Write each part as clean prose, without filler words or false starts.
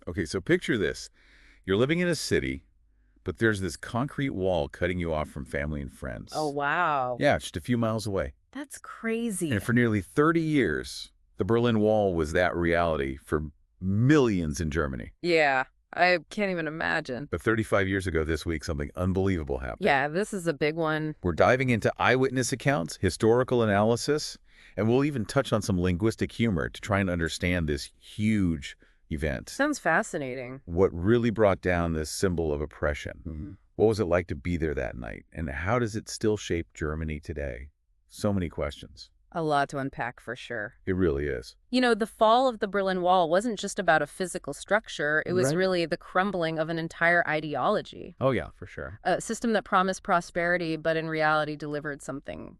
Okay, so picture this. You're living in a city, but there's this concrete wall cutting you off from family and Oh, friends. wow. Yeah, just a few miles away. That's And crazy. for nearly 30 years, the Berlin Wall was that reality for millions in Germany. Yeah, I can't even imagine. But 35 years ago this week, something unbelievable happened. Yeah, this is a big one. We're diving into eyewitness accounts, historical analysis, and we'll even touch on some linguistic humor to try and understand this huge event. Sounds fascinating. What really brought down this symbol of oppression? What was it like to be there that night? And how does it still shape Germany today? So many questions. A lot to unpack for sure. It really is. You know, the fall of the Berlin Wall wasn't just about a physical structure. It was Right. really the crumbling of an entire ideology. Oh, yeah, for sure. A system that promised prosperity, but in reality delivered something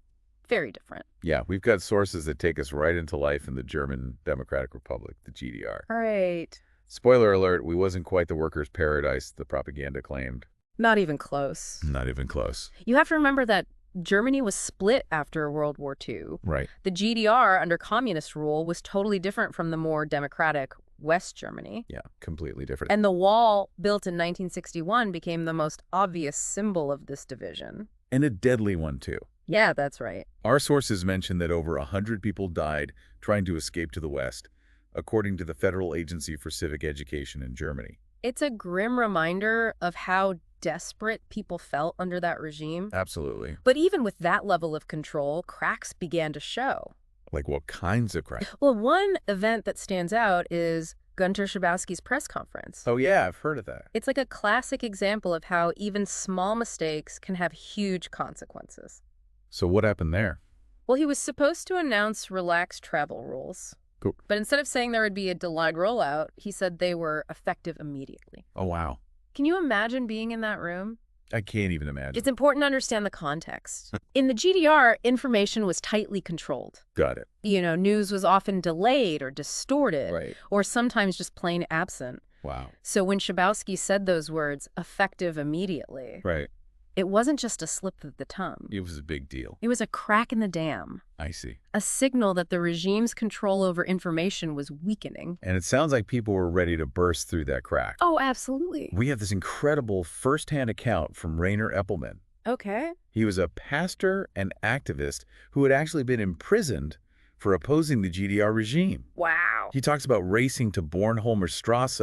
very different. Yeah, we've got sources that take us right into life in the German Democratic Republic, the GDR. Right. Spoiler alert, we wasn't quite the workers' paradise the propaganda claimed. Not even close. Not even close. You have to remember that Germany was split after World War II. Right. The GDR, under communist rule, was totally different from the more democratic West Germany. Yeah, completely different. And the wall, built in 1961, became the most obvious symbol of this division. And a deadly one, too. Yeah, that's right. Our sources mention that over 100 people died trying to escape to the West, according to the Federal Agency for Civic Education in Germany. It's a grim reminder of how desperate people felt under that regime. Absolutely. But even with that level of control, cracks began to show. Like what kinds of crime? Well, one event that stands out is Gunter Schabowski's press conference. Oh, yeah, I've heard of that. It's like a classic example of how even small mistakes can have huge consequences. So what happened there? Well, he was supposed to announce relaxed travel rules. Cool. But instead of saying there would be a delayed rollout, he said they were effective immediately. Oh, wow. Can you imagine being in that room? I can't even imagine. It's important to understand the context. In the GDR, information was tightly controlled. Got it. You know, news was often delayed or distorted, Right. or sometimes just plain absent. Wow. So when Schabowski said those words, effective immediately, Right. it wasn't just a slip of the tongue. It was a big deal. It was a crack in the dam, I see. a signal that the regime's control over information was weakening. And it sounds like people were ready to burst through that crack. Oh, absolutely. We have this incredible first-hand account from Rainer Eppelman. Okay. He was a pastor and activist who had actually been imprisoned for opposing the GDR regime. Wow. He talks about racing to Bornholmer Strasse,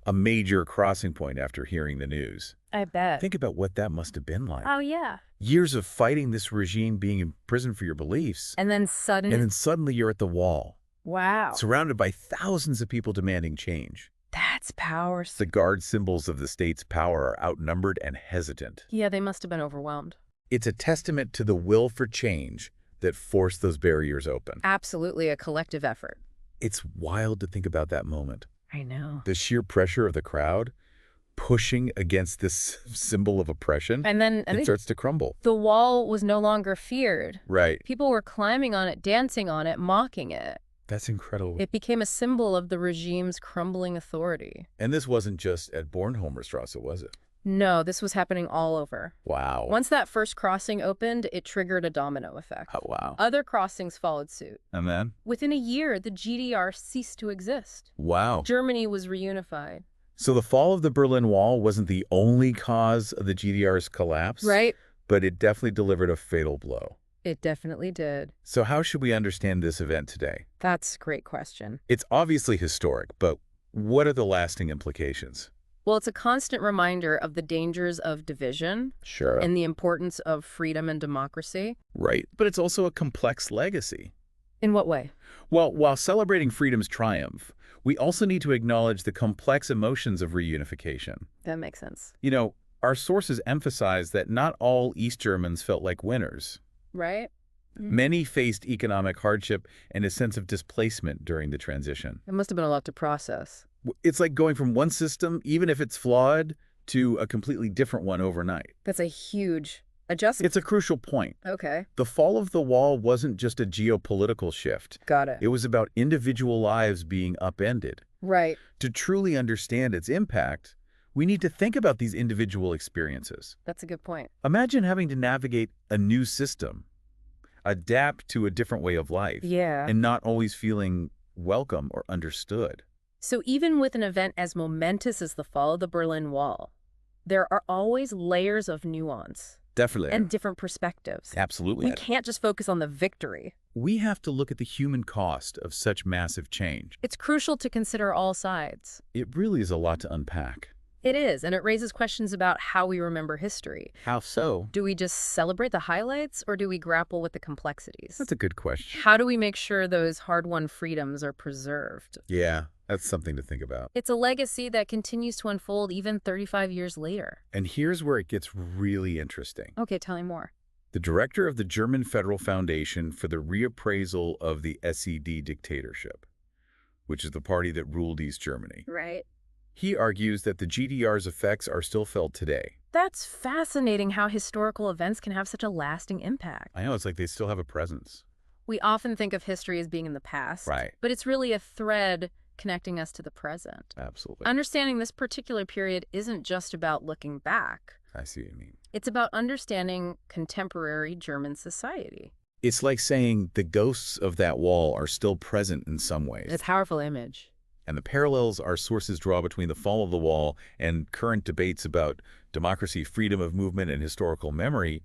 a major crossing point after hearing the news. I bet. Think about what that must have been like. Oh, yeah. Years of fighting this regime, being in prison for your beliefs, And then and then suddenly you're at the wall, wow. surrounded by thousands of people demanding change. That's power. The guard symbols of the state's power are outnumbered and hesitant. Yeah, they must have been overwhelmed. It's a testament to the will for change that forced those barriers open. Absolutely a collective effort. It's wild to think about that moment. I know. The sheer pressure of the crowd pushing against this symbol of oppression, And then it starts to crumble. the wall was no longer feared. Right. People were climbing on it, dancing on it, mocking it. That's incredible. It became a symbol of the regime's crumbling authority. And this wasn't just at Bornholmer Strasse, was it? No, this was happening all over. Wow. Once that first crossing opened, it triggered a domino effect. Oh, wow. Other crossings followed suit. And then? Within a year, the GDR ceased to exist. Wow. Germany was reunified. So the fall of the Berlin Wall wasn't the only cause of the GDR's collapse, Right? but it definitely delivered a fatal blow. It definitely did. So how should we understand this event today? That's a great question. It's obviously historic, but what are the lasting implications? Well, it's a constant reminder of the dangers of division Sure. and the importance of freedom and democracy. Right. But it's also a complex legacy. In what way? Well, while celebrating freedom's triumph, we also need to acknowledge the complex emotions of reunification. That makes sense. You know, our sources emphasize that not all East Germans felt like winners. Right? Many faced economic hardship and a sense of displacement during the transition. It must have been a lot to process. It's like going from one system, even if it's flawed, to a completely different one overnight. That's a huge adjustment. It's a crucial point. Okay. The fall of the wall wasn't just a geopolitical shift. Got it. It was about individual lives being upended. Right. To truly understand its impact, we need to think about these individual experiences. That's a good point. Imagine having to navigate a new system, adapt to a different way of life, Yeah. and not always feeling welcome or understood. So even with an event as momentous as the fall of the Berlin Wall, there are always layers of nuance Definitely. and different perspectives. Absolutely. We can't just focus on the victory. We have to look at the human cost of such massive change. It's crucial to consider all sides. It really is a lot to unpack. It is, and it raises questions about how we remember history. How so? Do we just celebrate the highlights, or do we grapple with the complexities? That's a good question. How do we make sure those hard-won freedoms are preserved? Yeah, that's something to think about. It's a legacy that continues to unfold even 35 years later. And here's where it gets really interesting. Okay, tell me more. The director of the German Federal Foundation for the Reappraisal of the SED dictatorship, which is the party that ruled East Germany. Right. He argues that the GDR's effects are still felt today. That's fascinating how historical events can have such a lasting impact. I know, it's like they still have a presence. We often think of history as being in the past, Right. but it's really a thread connecting us to the present. Absolutely. Understanding this particular period isn't just about looking back. I see what you mean. It's about understanding contemporary German society. It's like saying the ghosts of that wall are still present in some ways. It's a powerful image. And the parallels our sources draw between the fall of the wall and current debates about democracy, freedom of movement, and historical memory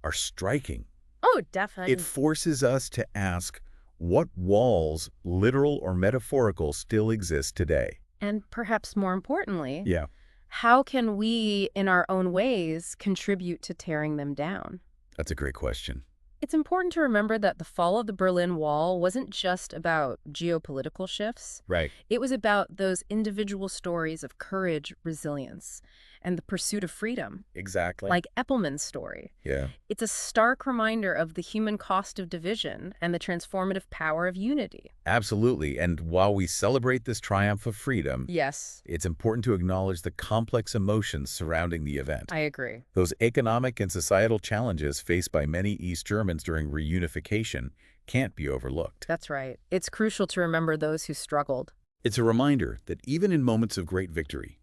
are striking. Oh, definitely. It forces us to ask what walls, literal or metaphorical, still exist today. And perhaps more importantly, Yeah. how can we, in our own ways, contribute to tearing them down? That's a great question. It's important to remember that the fall of the Berlin Wall wasn't just about geopolitical shifts. Right. It was about those individual stories of courage, resilience, and the pursuit of freedom, Exactly. like Eppelman's story. Yeah. It's a stark reminder of the human cost of division and the transformative power of unity. Absolutely. And while we celebrate this triumph of freedom, Yes, it's important to acknowledge the complex emotions surrounding the event. I agree. Those economic and societal challenges faced by many East Germans during reunification can't be overlooked. That's right. It's crucial to remember those who struggled. It's a reminder that even in moments of great victory,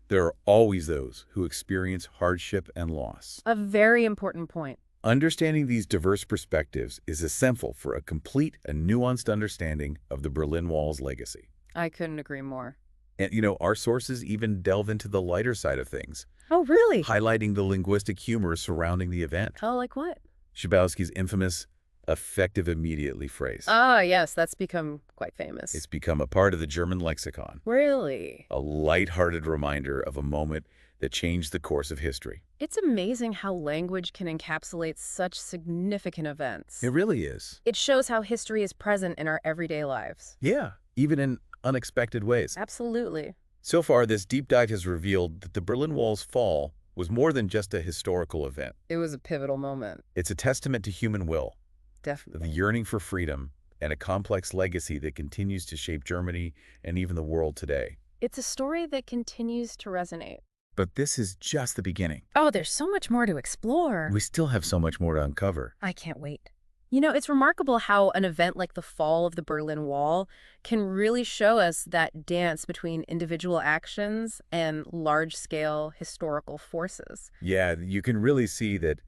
there are always those who experience hardship and loss. A very important point. Understanding these diverse perspectives is essential for a complete and nuanced understanding of the Berlin Wall's legacy. I couldn't agree more. And, our sources even delve into the lighter side of things, Oh, really? highlighting the linguistic humor surrounding the event. Oh, like what? Schabowski's infamous effective immediately phrase. Ah, yes, that's become quite famous. It's become a part of the German lexicon, Really? a lighthearted reminder of a moment that changed the course of history. It's amazing how language can encapsulate such significant events. It really is. It shows how history is present in our everyday lives. Yeah, even in unexpected ways. Absolutely. So far, this deep dive has revealed that the Berlin Wall's fall was more than just a historical event. It was a pivotal moment. It's a testament to human will, the Definitely. yearning for freedom, and a complex legacy that continues to shape Germany and even the world today. It's a story that continues to resonate. But this is just the beginning. Oh, there's so much more to explore. We still have so much more to uncover. I can't wait. It's remarkable how an event like the fall of the Berlin Wall can really show us that dance between individual actions and large-scale historical forces. Yeah, you can really see that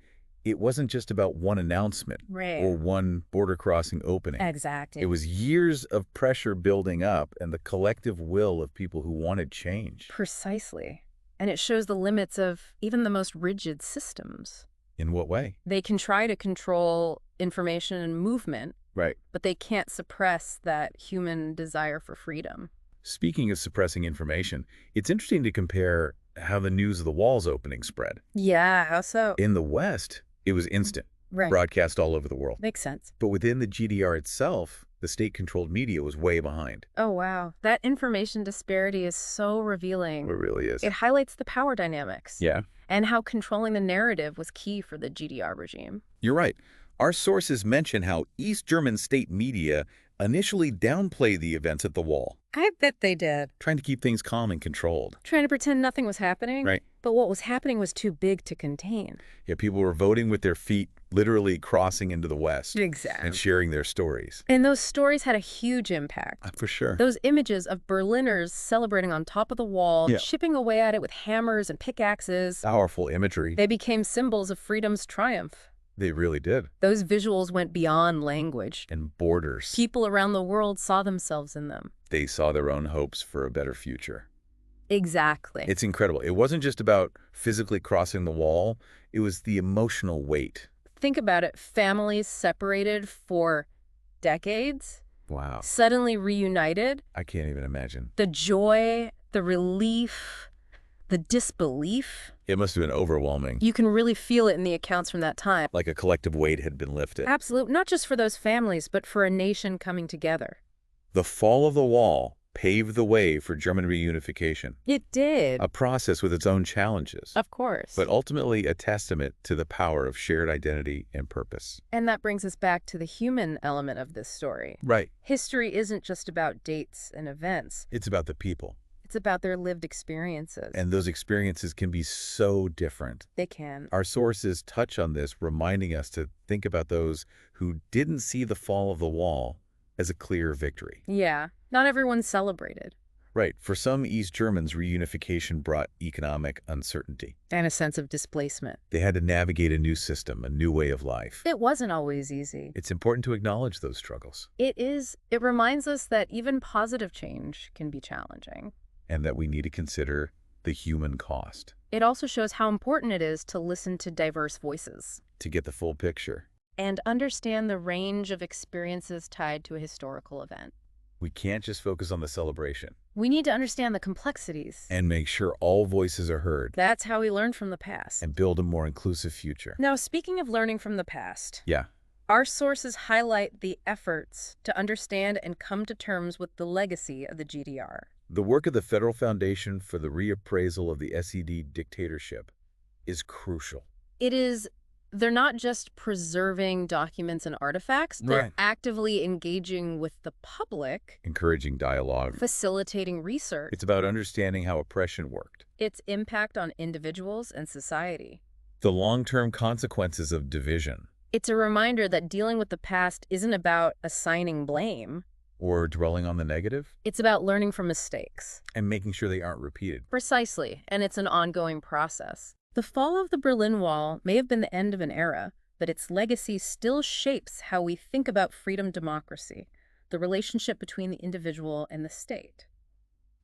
it wasn't just about one announcement Right. or one border crossing opening. Exactly. It was years of pressure building up and the collective will of people who wanted change. Precisely. And it shows the limits of even the most rigid systems. In what way? They can try to control information and movement, Right. but they can't suppress that human desire for freedom. Speaking of suppressing information, it's interesting to compare how the news of the wall's opening spread. Yeah, how so? In the West, it was instant, Right. broadcast all over the world. Makes sense. But within the GDR itself, the state-controlled media was way behind. Oh, wow. That information disparity is so revealing. It really is. It highlights the power dynamics. Yeah, And how controlling the narrative was key for the GDR regime. you're right. Our sources mention how East German state media initially downplayed the events at the wall, I bet they did. trying to keep things calm and controlled. Trying to pretend nothing was happening. Right. But what was happening was too big to contain. Yeah, people were voting with their feet, literally crossing into the West Exactly. and sharing their stories. And those stories had a huge impact. For sure. Those images of Berliners celebrating on top of the wall, Yeah. chipping away at it with hammers and pickaxes, Powerful imagery. they became symbols of freedom's triumph. They really did. Those visuals went beyond language. And borders. People around the world saw themselves in them. They saw their own hopes for a better future. Exactly. It's incredible. It wasn't just about physically crossing the wall. It was the emotional weight. Think about it. Families separated for decades, Wow. suddenly reunited. I can't even imagine. The joy, the relief, the disbelief. It must have been overwhelming. You can really feel it in the accounts from that time. Like a collective weight had been lifted. Absolutely. Not just for those families, but for a nation coming together. The fall of the wall paved the way for German reunification, It did. a process with its own challenges, Of course. but ultimately a testament to the power of shared identity and purpose. And that brings us back to the human element of this story. Right. History isn't just about dates and events. It's about the people. It's about their lived experiences. And those experiences can be so different. They can. Our sources touch on this, reminding us to think about those who didn't see the fall of the wall as a clear victory. Yeah. Not everyone celebrated. Right. For some East Germans, reunification brought economic uncertainty. And a sense of displacement. They had to navigate a new system, a new way of life. It wasn't always easy. It's important to acknowledge those struggles. It is. It reminds us that even positive change can be challenging. And that we need to consider the human cost It also shows how important it is to listen to diverse voices to get the full picture. and understand the range of experiences tied to a historical event. We can't just focus on the celebration We need to understand the complexities. and make sure all voices are heard That's how we learn from the past. and build a more inclusive future. Now, speaking of learning from the past, Yeah, our sources highlight the efforts to understand and come to terms with the legacy of the GDR. the work of the Federal Foundation for the Reappraisal of the SED Dictatorship is crucial. They're not just preserving documents and artifacts, they're Right. actively engaging with the public, Encouraging dialogue. facilitating research, It's about understanding how oppression worked, its impact on individuals and society. the long-term consequences of division, It's a reminder that dealing with the past isn't about assigning blame. or dwelling on the negative, It's about learning from mistakes. and making sure they aren't repeated. Precisely, and it's an ongoing process. The fall of the Berlin Wall may have been the end of an era, but its legacy still shapes how we think about freedom, democracy, the relationship between the individual and the state.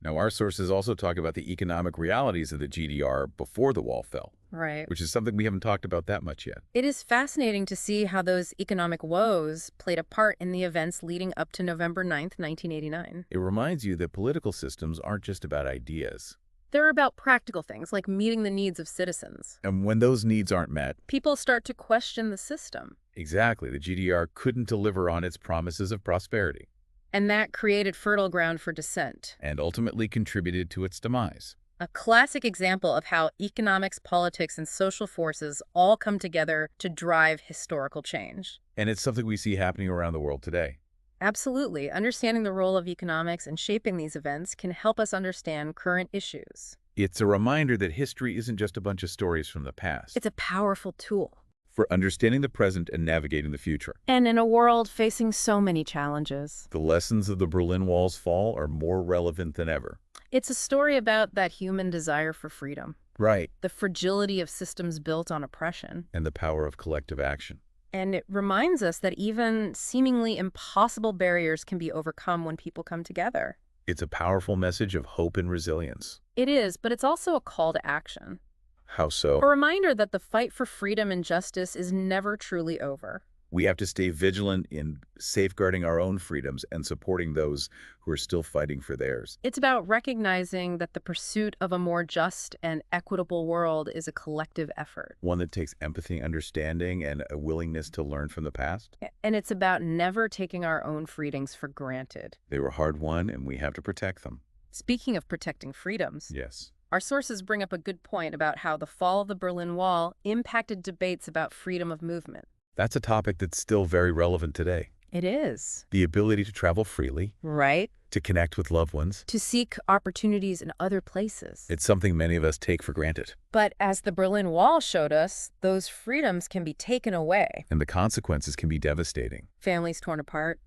Now, our sources also talk about the economic realities of the GDR before the wall fell, Right. which is something we haven't talked about that much yet. It is fascinating to see how those economic woes played a part in the events leading up to November 9th, 1989. It reminds you that political systems aren't just about ideas. They're about practical things like meeting the needs of citizens. And when those needs aren't met, People start to question the system, exactly, the GDR couldn't deliver on its promises of prosperity and that created fertile ground for dissent. and ultimately contributed to its demise. A classic example of how economics, politics, and social forces all come together to drive historical change. And it's something we see happening around the world today. Absolutely. Understanding the role of economics in shaping these events can help us understand current issues. It's a reminder that history isn't just a bunch of stories from the past. It's a powerful tool. For understanding the present and navigating the future. And in a world facing so many challenges, The lessons of the Berlin Wall's fall are more relevant than ever. it's a story about that human desire for freedom, Right. the fragility of systems built on oppression. And the power of collective action. And it reminds us that even seemingly impossible barriers can be overcome when people come together. It's a powerful message of hope and resilience. It is, but it's also a call to action. How so? A reminder that the fight for freedom and justice is never truly over. We have to stay vigilant in safeguarding our own freedoms and supporting those who are still fighting for theirs. It's about recognizing that the pursuit of a more just and equitable world is a collective effort. One that takes empathy, understanding, and a willingness to learn from the past. And it's about never taking our own freedoms for granted. They were hard-won, and we have to protect them. Speaking of protecting freedoms, Yes. our sources bring up a good point about how the fall of the Berlin Wall impacted debates about freedom of movement. That's a topic that's still very relevant today. It is. The ability to travel freely, Right? to connect with loved ones. To seek opportunities in other places. It's something many of us take for granted. But as the Berlin Wall showed us, those freedoms can be taken away. And the consequences can be devastating. Families torn apart,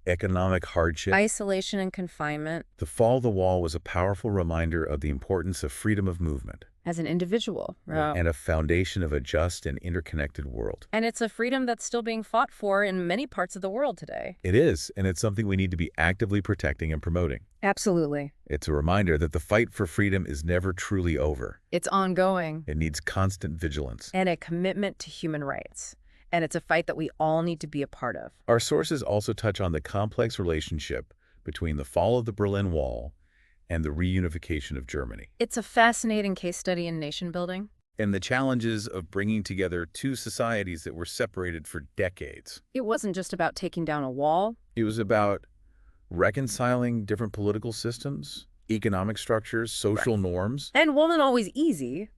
economic hardship. Isolation and confinement. The fall of the wall was a powerful reminder of the importance of freedom of movement As an individual. Wow. and a foundation of a just and interconnected world. And it's a freedom that's still being fought for in many parts of the world today. It is, and it's something we need to be actively protecting and promoting. Absolutely. It's a reminder that the fight for freedom is never truly over. It's ongoing. It needs constant vigilance. And a commitment to human rights. And it's a fight that we all need to be a part of. Our sources also touch on the complex relationship between the fall of the Berlin Wall and the reunification of Germany, It's a fascinating case study in nation building. and the challenges of bringing together two societies that were separated for decades. It wasn't just about taking down a wall. It was about reconciling different political systems, economic structures, social norms. And wasn't always easy.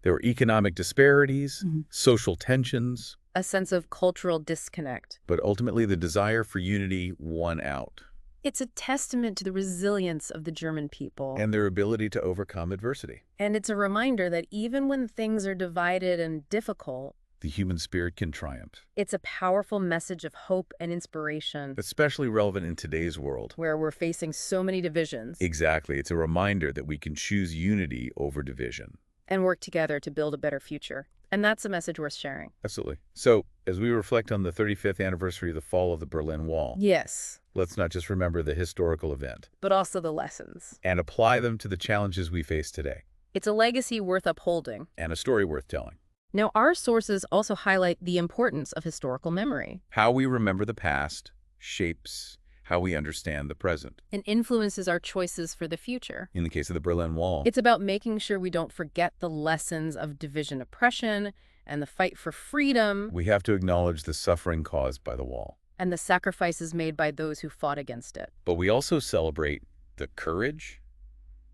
There were economic disparities, Mhm. social tensions, A sense of cultural disconnect. but ultimately the desire for unity won out, It's a testament to the resilience of the German people. and their ability to overcome adversity. And it's a reminder that even when things are divided and difficult, The human spirit can triumph, it's a powerful message of hope and inspiration especially relevant in today's world. where we're facing so many divisions Exactly. It's a reminder that we can choose unity over division. and work together to build a better future. And that's a message worth sharing. Absolutely. So, as we reflect on the 35th anniversary of the fall of the Berlin Wall, Yes, let's not just remember the historical event but also the lessons. and apply them to the challenges we face today, It's a legacy worth upholding. and a story worth telling. Now, our sources also highlight the importance of historical memory How we remember the past shapes how we understand the present. and influences our choices for the future. In the case of the Berlin Wall, It's about making sure we don't forget the lessons of division oppression and the fight for freedom we have to acknowledge the suffering caused by the wall. and the sacrifices made by those who fought against it. But we also celebrate the courage,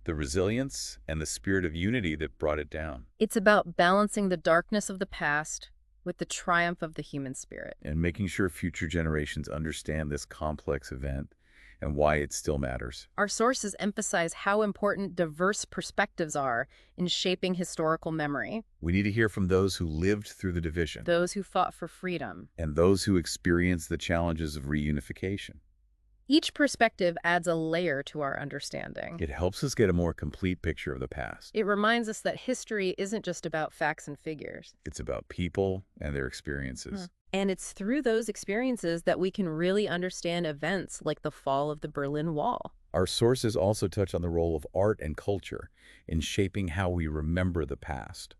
the resilience, and the spirit of unity that brought it down, It's about balancing the darkness of the past with the triumph of the human spirit. and making sure future generations understand this complex event and why it still matters. Our sources emphasize how important diverse perspectives are in shaping historical memory, We need to hear from those who lived through the division those who fought for freedom. and those who experienced the challenges of reunification. Each perspective adds a layer to our understanding. It helps us get a more complete picture of the past. It reminds us that history isn't just about facts and figures. It's about people and their experiences. And it's through those experiences that we can really understand events like the fall of the Berlin Wall. Our sources also touch on the role of art and culture in shaping how we remember the past.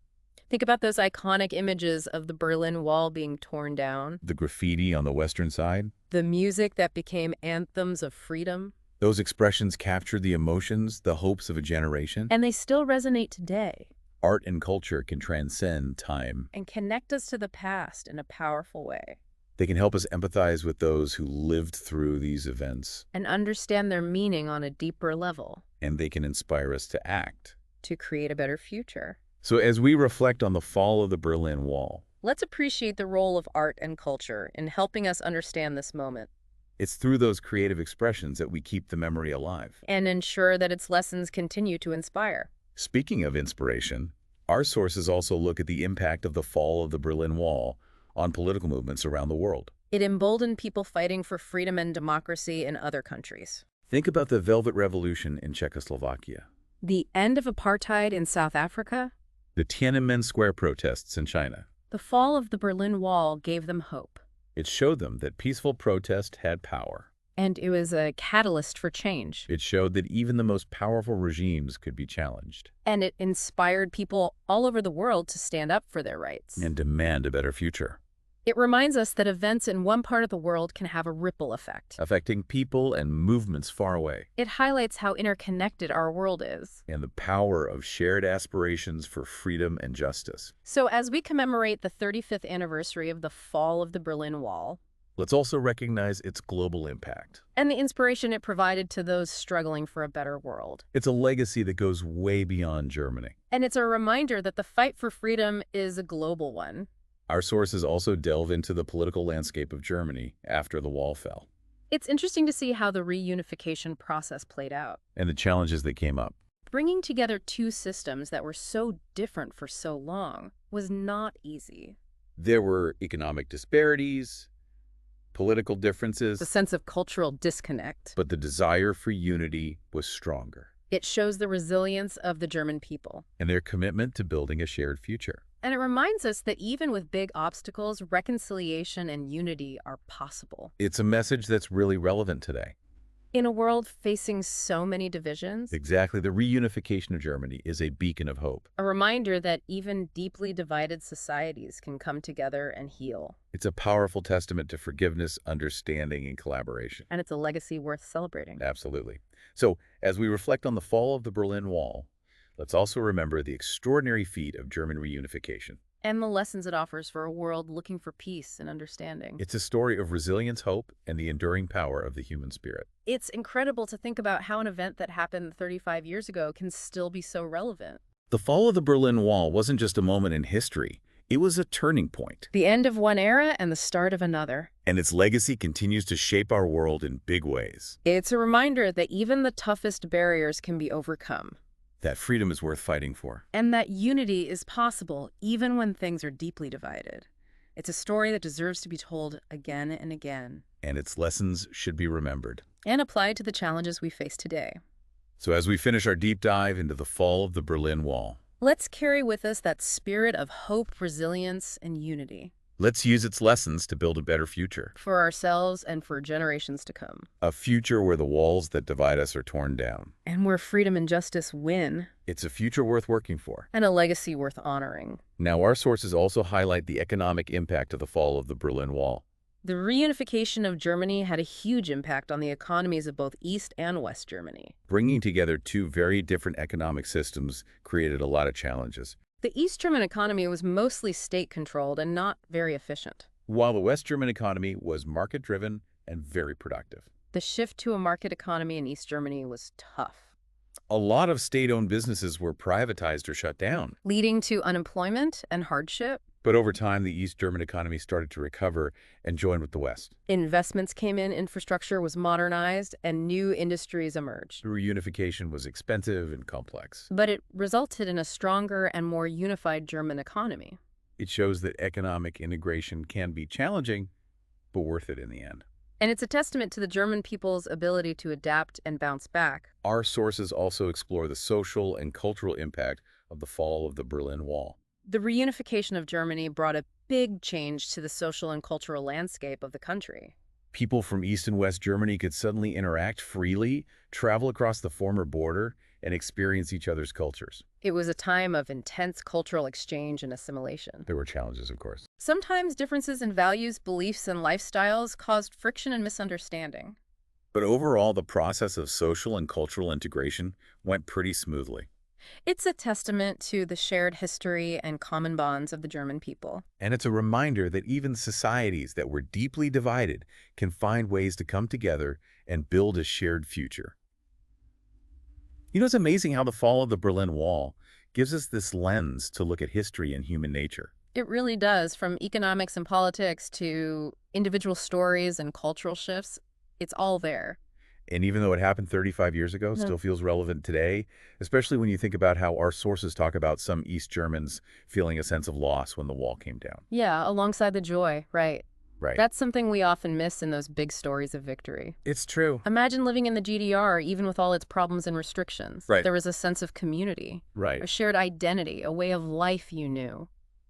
Think about those iconic images of the Berlin Wall being torn down, The graffiti on the western side, the music that became anthems of freedom, those expressions captured the emotions, the hopes of a generation. and they still resonate today Art and culture can transcend time. and connect us to the past in a powerful way They can help us empathize with those who lived through these events, and understand their meaning on a deeper level and they can inspire us to act. to create a better future. So as we reflect on the fall of the Berlin Wall, Let's appreciate the role of art and culture in helping us understand this moment it's through those creative expressions that we keep the memory alive. and ensure that its lessons continue to inspire. Speaking of inspiration, our sources also look at the impact of the fall of the Berlin Wall on political movements around the world. It emboldened people fighting for freedom and democracy in other countries. Think about the Velvet Revolution in Czechoslovakia, The end of apartheid in South Africa, the Tiananmen Square protests in China. the fall of the Berlin Wall gave them hope. It showed them that peaceful protest had power. And it was a catalyst for change. It showed that even the most powerful regimes could be challenged And it inspired people all over the world to stand up for their rights. and demand a better future, It reminds us that events in one part of the world can have a ripple effect. affecting people and movements far away, It highlights how interconnected our world is. and the power of shared aspirations for freedom and justice. So as we commemorate the 35th anniversary of the fall of the Berlin Wall, Let's also recognize its global impact. and the inspiration it provided to those struggling for a better world. It's a legacy that goes way beyond Germany. And it's a reminder that the fight for freedom is a global one. Our sources also delve into the political landscape of Germany after the wall fell, It's interesting to see how the reunification process played out. and the challenges that came up. Bringing together two systems that were so different for so long was not easy. There were economic disparities, Political The differences, sense of cultural disconnect. but the desire for unity was stronger, It shows the resilience of the German people. and their commitment to building a shared future. And it reminds us that even with big obstacles, reconciliation and unity are possible. It's a message that's really relevant today. In a world facing so many divisions, Exactly. The reunification of Germany is a beacon of hope. a reminder that even deeply divided societies can come together and heal. It's a powerful testament to forgiveness, understanding, and collaboration. And it's a legacy worth celebrating. Absolutely. So, as we reflect on the fall of the Berlin Wall, let's also remember the extraordinary feat of German reunification. And the lessons it offers for a world looking for peace and understanding. It's a story of resilience, hope, and the enduring power of the human spirit. It's incredible to think about how an event that happened 35 years ago can still be so relevant. The fall of the Berlin Wall wasn't just a moment in history. It was a turning point, The end of one era and the start of another. and its legacy continues to shape our world in big ways. It's a reminder that even the toughest barriers can be overcome. That freedom is worth fighting for. And that unity is possible even when things are deeply divided. It's a story that deserves to be told again and again. And its lessons should be remembered. And applied to the challenges we face today. So as we finish our deep dive into the fall of the Berlin Wall, Let's carry with us that spirit of hope, resilience, and unity. let's use its lessons to build a better future. For ourselves and for generations to come. A future where the walls that divide us are torn down. And where freedom and justice win. It's a future worth working for. And a legacy worth honoring. Now, our sources also highlight the economic impact of the fall of the Berlin Wall. The reunification of Germany had a huge impact on the economies of both East and West Germany. Bringing together two very different economic systems created a lot of challenges. The East German economy was mostly state-controlled and not very efficient. While the West German economy was market-driven and very productive. The shift to a market economy in East Germany was tough, A lot of state-owned businesses were privatized or shut down. leading to unemployment and hardship. But over time, the East German economy started to recover and join with the West. Investments came in, infrastructure was modernized, and new industries emerged. The reunification was expensive and complex. But it resulted in a stronger and more unified German economy. It shows that economic integration can be challenging, but worth it in the end. And it's a testament to the German people's ability to adapt and bounce back. Our sources also explore the social and cultural impact of the fall of the Berlin Wall. The reunification of Germany brought a big change to the social and cultural landscape of the country. People from East and West Germany could suddenly interact freely, travel across the former border, and experience each other's cultures. It was a time of intense cultural exchange and assimilation. There were challenges, of course. Sometimes differences in values, beliefs, and lifestyles caused friction and misunderstanding. But overall, the process of social and cultural integration went pretty smoothly. It's a testament to the shared history and common bonds of the German people. And it's a reminder that even societies that were deeply divided can find ways to come together and build a shared future. You know, it's amazing how the fall of the Berlin Wall gives us this lens to look at history and human nature. It really does, from economics and politics to individual stories and cultural shifts. It's all there. And even though it happened 35 years ago, Yeah. still feels relevant today, especially when you think about how our sources talk about some East Germans feeling a sense of loss when the wall came down. Yeah, alongside the joy, right. Right. That's something we often miss in those big stories of victory. It's true. Imagine living in the GDR, even with all its problems and restrictions. Right. There was a sense of community, Right. a shared identity, a way of life you knew.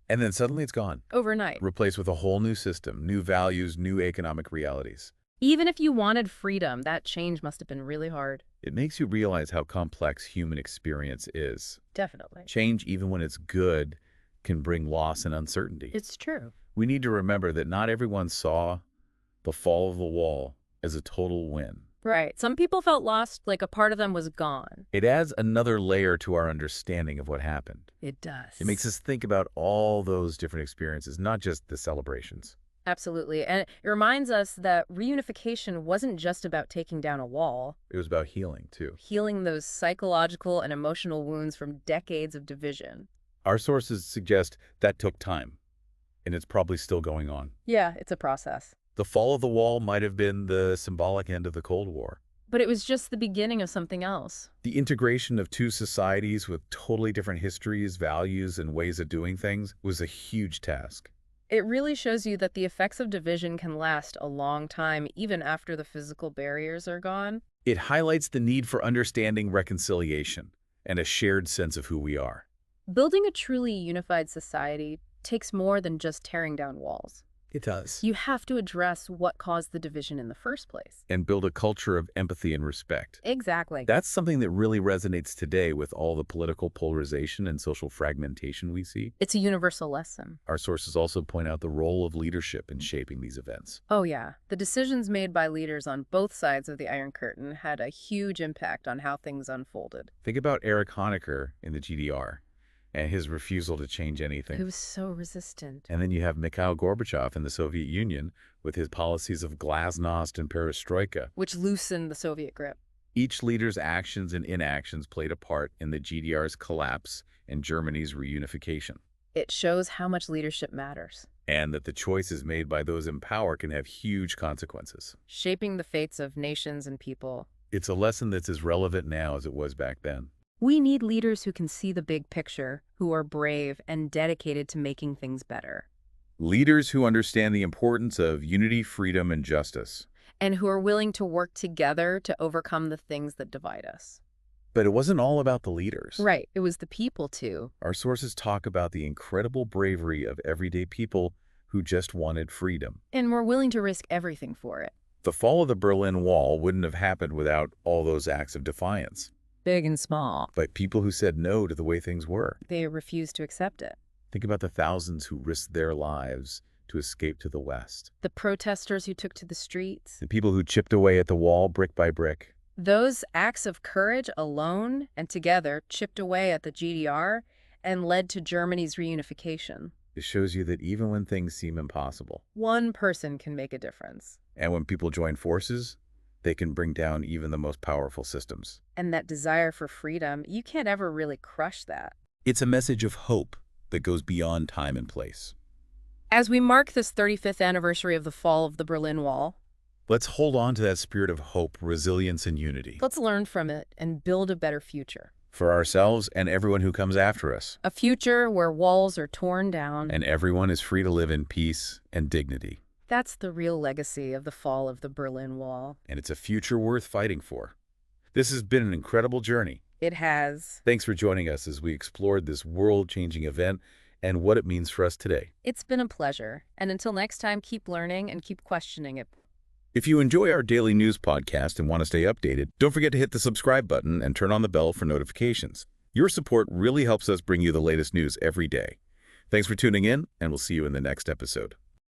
And then suddenly it's gone, Overnight. replaced with a whole new system, new values, new economic realities. Even if you wanted freedom, that change must have been really hard. It makes you realize how complex human experience is. Definitely. Change, even when it's good, can bring loss and uncertainty. It's true. We need to remember that not everyone saw the fall of the wall as a total win. Right. Some people felt lost, like a part of them was gone. It adds another layer to our understanding of what happened. It does. It makes us think about all those different experiences, not just the celebrations. Absolutely. And it reminds us that reunification wasn't just about taking down a wall, It was about healing, too. healing those psychological and emotional wounds from decades of division. Our sources suggest that took time, and it's probably still going on. Yeah, it's a process. The fall of the wall might have been the symbolic end of the Cold War. But it was just the beginning of something else. The integration of two societies with totally different histories, values, and ways of doing things was a huge task. It really shows you that the effects of division can last a long time, even after the physical barriers are gone. It highlights the need for understanding reconciliation and a shared sense of who we are. Building a truly unified society takes more than just tearing down walls. It does. You have to address what caused the division in the first place. And build a culture of empathy and respect. Exactly. That's something that really resonates today with all the political polarization and social fragmentation we see. It's a universal lesson. Our sources also point out the role of leadership in shaping these events. Oh yeah, the decisions made by leaders on both sides of the Iron Curtain had a huge impact on how things unfolded. Think about Erich Honecker in the GDR and his refusal to change anything. He was so resistant. And then you have Mikhail Gorbachev in the Soviet Union with his policies of glasnost and perestroika. Which loosened the Soviet grip. Each leader's actions and inactions played a part in the GDR's collapse and Germany's reunification. It shows how much leadership matters. And that the choices made by those in power can have huge consequences. Shaping the fates of nations and people. It's a lesson that's as relevant now as it was back then. We need leaders who can see the big picture, who are brave and dedicated to making things better. Leaders who understand the importance of unity, freedom, and justice. And who are willing to work together to overcome the things that divide us. But it wasn't all about the leaders. Right. It was the people, too. Our sources talk about the incredible bravery of everyday people who just wanted freedom. And were willing to risk everything for it. The fall of the Berlin Wall wouldn't have happened without all those acts of defiance. Big and small. By people who said no to the way things were. They refused to accept it. Think about the thousands who risked their lives to escape to the West. The protesters who took to the streets. The people who chipped away at the wall brick by brick. Those acts of courage alone and together chipped away at the GDR and led to Germany's reunification. It shows you that even when things seem impossible, one person can make a difference. And when people join forces, they can bring down even the most powerful systems. And that desire for freedom, you can't ever really crush that. It's a message of hope that goes beyond time and place. As we mark this 35th anniversary of the fall of the Berlin Wall, let's hold on to that spirit of hope, resilience, and unity. Let's learn from it and build a better future. For ourselves and everyone who comes after us. A future where walls are torn down. And everyone is free to live in peace and dignity. That's the real legacy of the fall of the Berlin Wall. And it's a future worth fighting for. This has been an incredible journey. It has. Thanks for joining us as we explored this world-changing event and what it means for us today. It's been a pleasure. And until next time, keep learning and keep questioning it. If you enjoy our daily news podcast and want to stay updated, don't forget to hit the subscribe button and turn on the bell for notifications. Your support really helps us bring you the latest news every day. Thanks for tuning in, and we'll see you in the next episode.